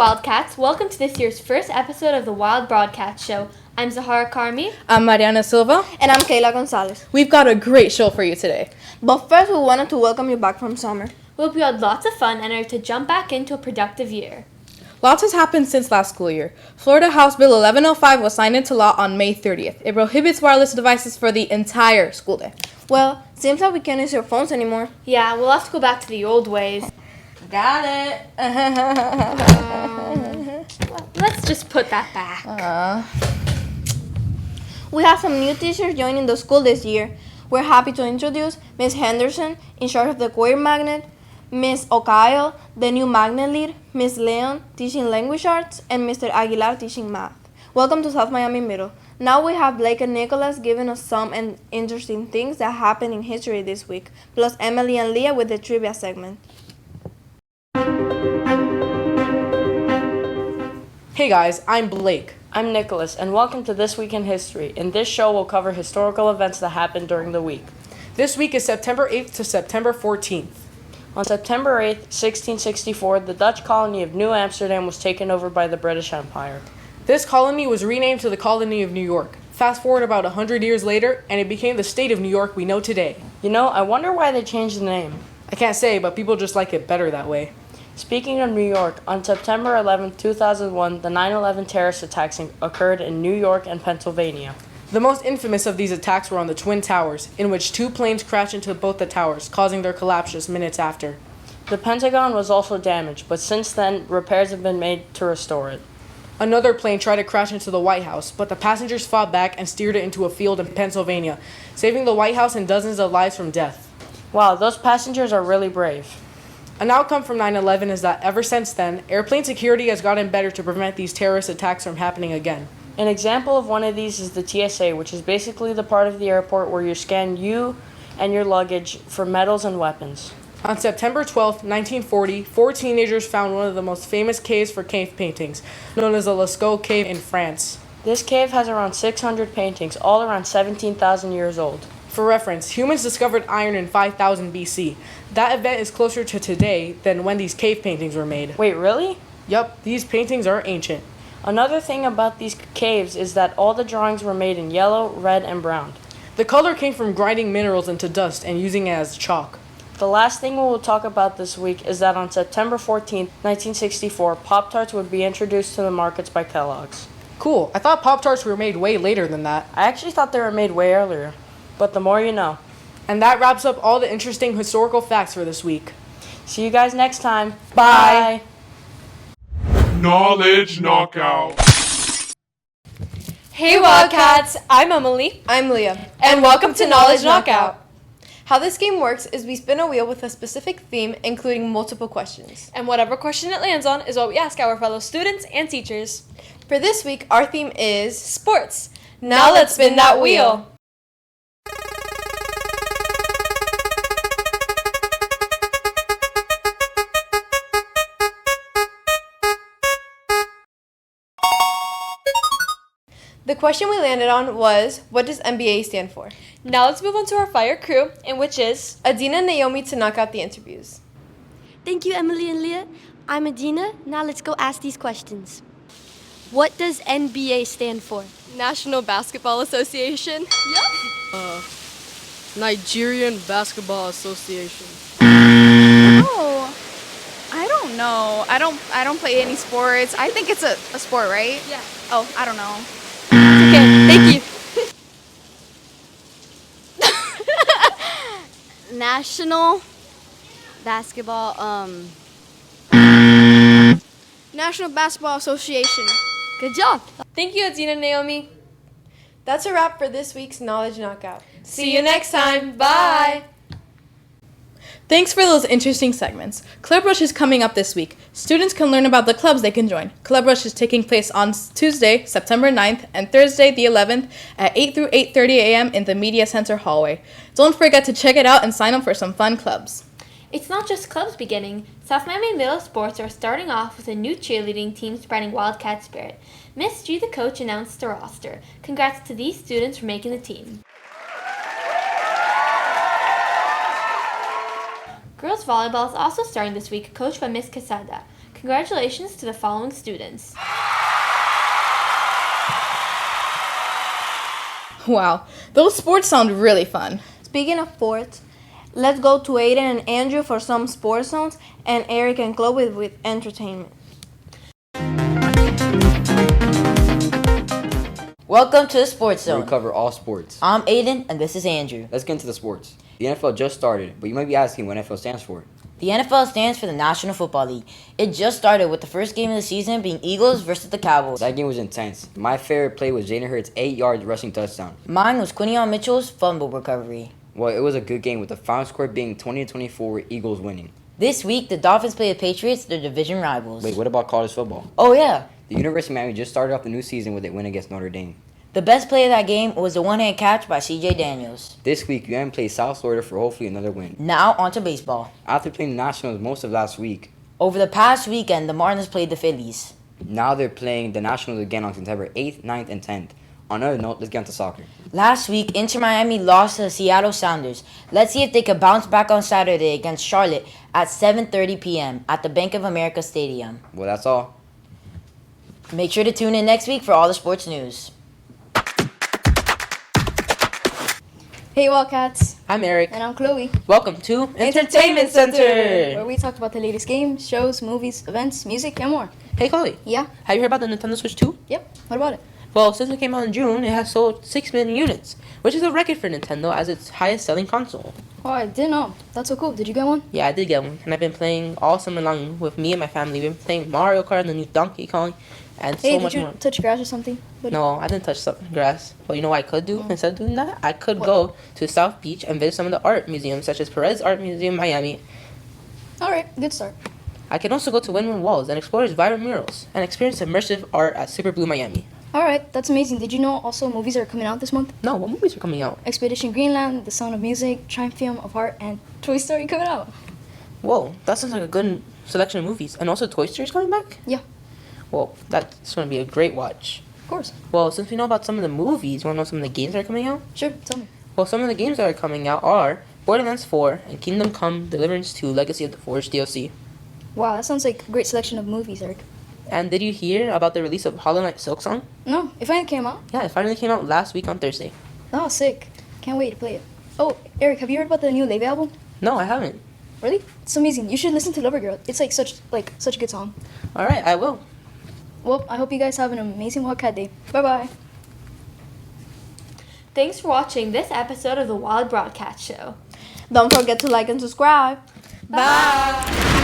Wildcats, welcome to this year's first episode of the Wild BroadCATS show. I'm Zahara Karmi. I'm Mariana Silva. And I'm Kayla Gonzalez. We've got a great show for you today. But first, we wanted to welcome you back from summer. We hope you had lots of fun and are to jump back into a productive year. Lots has happened since last school year. Florida House Bill 1105 was signed into law on May 30th. It prohibits wireless devices for the entire school day. Well, seems like we can't use your phones anymore. Yeah, we'll have to go back to the old ways. Got it. Let's just put that back. We have some new teachers joining the school this year. We're happy to introduce Miss Henderson, in charge of the choir magnet, Miss Okayo, the new magnet lead, Miss Leon, teaching language arts, and Mr. Aguilar, teaching math. Welcome to South Miami Middle. Now we have Blake and Nicholas giving us some interesting things that happened in history this week, plus Emily and Leah with the trivia segment. Hey guys, I'm Blake. I'm Nicholas, and welcome to This Week in History. In this show, we'll cover historical events that happened during the week. This week is September 8th to September 14th. On September 8th, 1664, the Dutch colony of New Amsterdam was taken over by the British Empire. This colony was renamed to the Colony of New York. Fast forward about 100 years later, and it became the state of New York we know today. You know, I wonder why they changed the name. I can't say, but people just like it better that way. Speaking of New York, on September 11, 2001, the 9/11 terrorist attacks occurred in New York and Pennsylvania. The most infamous of these attacks were on the Twin Towers, in which two planes crashed into both the towers, causing their collapse just minutes after. The Pentagon was also damaged, but since then, repairs have been made to restore it. Another plane tried to crash into the White House, but the passengers fought back and steered it into a field in Pennsylvania, saving the White House and dozens of lives from death. Wow, those passengers are really brave. An outcome from 9/11 is that ever since then, airplane security has gotten better to prevent these terrorist attacks from happening again. An example of one of these is the TSA, which is basically the part of the airport where you scan you and your luggage for metals and weapons. On September 12, 1940, 4 teenagers found one of the most famous caves for cave paintings, known as the Lascaux Cave in France. This cave has around 600 paintings, all around 17,000 years old. For reference, humans discovered iron in 5000 BC. That event is closer to today than when these cave paintings were made. Wait, really? Yup, these paintings are ancient. Another thing about these caves is that all the drawings were made in yellow, red, and brown. The color came from grinding minerals into dust and using it as chalk. The last thing we will talk about this week is that on September 14, 1964, Pop-Tarts would be introduced to the markets by Kellogg's. Cool, I thought Pop-Tarts were made way later than that. I actually thought they were made way earlier, but the more you know. And that wraps up all the interesting historical facts for this week. See you guys next time. Bye. Knowledge Knockout. Hey Wildcats, I'm Emily. I'm Leah. And welcome to Knowledge Knockout. How this game works is we spin a wheel with a specific theme, including multiple questions. And whatever question it lands on is what we ask our fellow students and teachers. For this week, our theme is Sports. Now let's spin that wheel. The question we landed on was, what does NBA stand for? Now let's move on to our fire crew, in which is Adina and Naomi to knock out the interviews. Thank you, Emily and Leah. I'm Adina. Now let's go ask these questions. What does NBA stand for? National Basketball Association. Nigerian Basketball Association. Oh, I don't know. I don't play any sports. I think it's a sport, right? Yeah. Oh, I don't know. Okay, thank you. National Basketball, National Basketball Association. Good job. Thank you, Adina and Naomi. That's a wrap for this week's Knowledge Knockout. See you next time. Bye. Thanks for those interesting segments. Club Rush is coming up this week. Students can learn about the clubs they can join. Club Rush is taking place on Tuesday, September 9th, and Thursday, the 11th, at 8 through 8:30 a.m. in the Media Center hallway. Don't forget to check it out and sign up for some fun clubs. It's not just clubs beginning. South Miami Middle Sports are starting off with a new cheerleading team spreading Wildcat spirit. Miss G, the coach, announced the roster. Congrats to these students for making the team. Girls volleyball is also starting this week, coached by Miss Quesada. Congratulations to the following students. Wow, those sports sound really fun. Speaking of sports, let's go to Aiden and Andrew for some sports zones and Eric and Chloe with entertainment. Welcome to the Sports Where Zone. we cover all sports. I'm Aiden, and this is Andrew. Let's get into the sports. The NFL just started, but you might be asking what NFL stands for. The NFL stands for the National Football League. It just started with the first game of the season being Eagles versus the Cowboys. That game was intense. My favorite play was Jalen Hurts' 8-yard rushing touchdown. Mine was Quinion Mitchell's fumble recovery. Well, it was a good game with the final score being 20-24, Eagles winning. This week, the Dolphins play the Patriots, their division rivals. Wait, what about college football? Oh yeah, The University of Miami just started off the new season with a win against Notre Dame. the best play of that game was the one-hand catch by C.J. Daniels. This week, UM plays South Florida for hopefully another win. Now, on to baseball. After playing the Nationals most of last week, Over the past weekend, the Marlins played the Phillies. now they're playing the Nationals again on September 8th, 9th, and 10th. On another note, let's get into soccer. Last week, Inter Miami lost to the Seattle Sounders. Let's see if they can bounce back on Saturday against Charlotte at 7:30 p.m. at the Bank of America Stadium. Well, that's all. Make sure to tune in next week for all the sports news. Hey Wildcats, I'm Eric. and I'm Chloe. Welcome to Entertainment Center, where we talk about the latest games, shows, movies, events, music, and more. Hey Chloe, Yeah, have you heard about the Nintendo Switch 2? yep. What about it? Well, since it came out in June, it has sold 6 million units, which is a record for Nintendo as its highest selling console. Oh, I didn't know. That's so cool. Did you get one? Yeah, I did get one, and I've been playing all summer long with me and my family. We've been playing Mario Kart and the new Donkey Kong, and Hey, so did much you more. touch grass or something? Buddy? No, I didn't touch some grass. But you know what I could do instead of doing that? I could go to South Beach and visit some of the art museums, such as Perez Art Museum, Miami. All right, good start. I can also go to Windward Walls and explore its vibrant murals and experience immersive art at Super Blue Miami. All right, that's amazing. Did you know also movies are coming out this month? No, what movies are coming out? Expedition Greenland, The Sound of Music, Triumph of Heart, and Toy Story coming out. Whoa, that sounds like a good selection of movies. And also Toy Story's coming back? Yeah. Well, that's going to be a great watch. Of course. Well, since we know about some of the movies, you want to know some of the games that are coming out? Sure, tell me. Well, some of the games that are coming out are Borderlands 4 and Kingdom Come Deliverance 2 Legacy of the Forge DLC. Wow, that sounds like a great selection of movies, Eric. And did you hear about the release of Hollow Knight Silk Song? No, it finally came out. Yeah, it finally came out last week on Thursday. Oh, sick. Can't wait to play it. Oh, Eric, have you heard about the new Leve album? No, I haven't. Really? It's amazing. You should listen to Lover Girl. It's like such a good song. All right, I will. Well, I hope you guys have an amazing Wildcat day. Bye-bye. Thanks for watching this episode of the Wild BroadCATS Show. Don't forget to like and subscribe. Bye.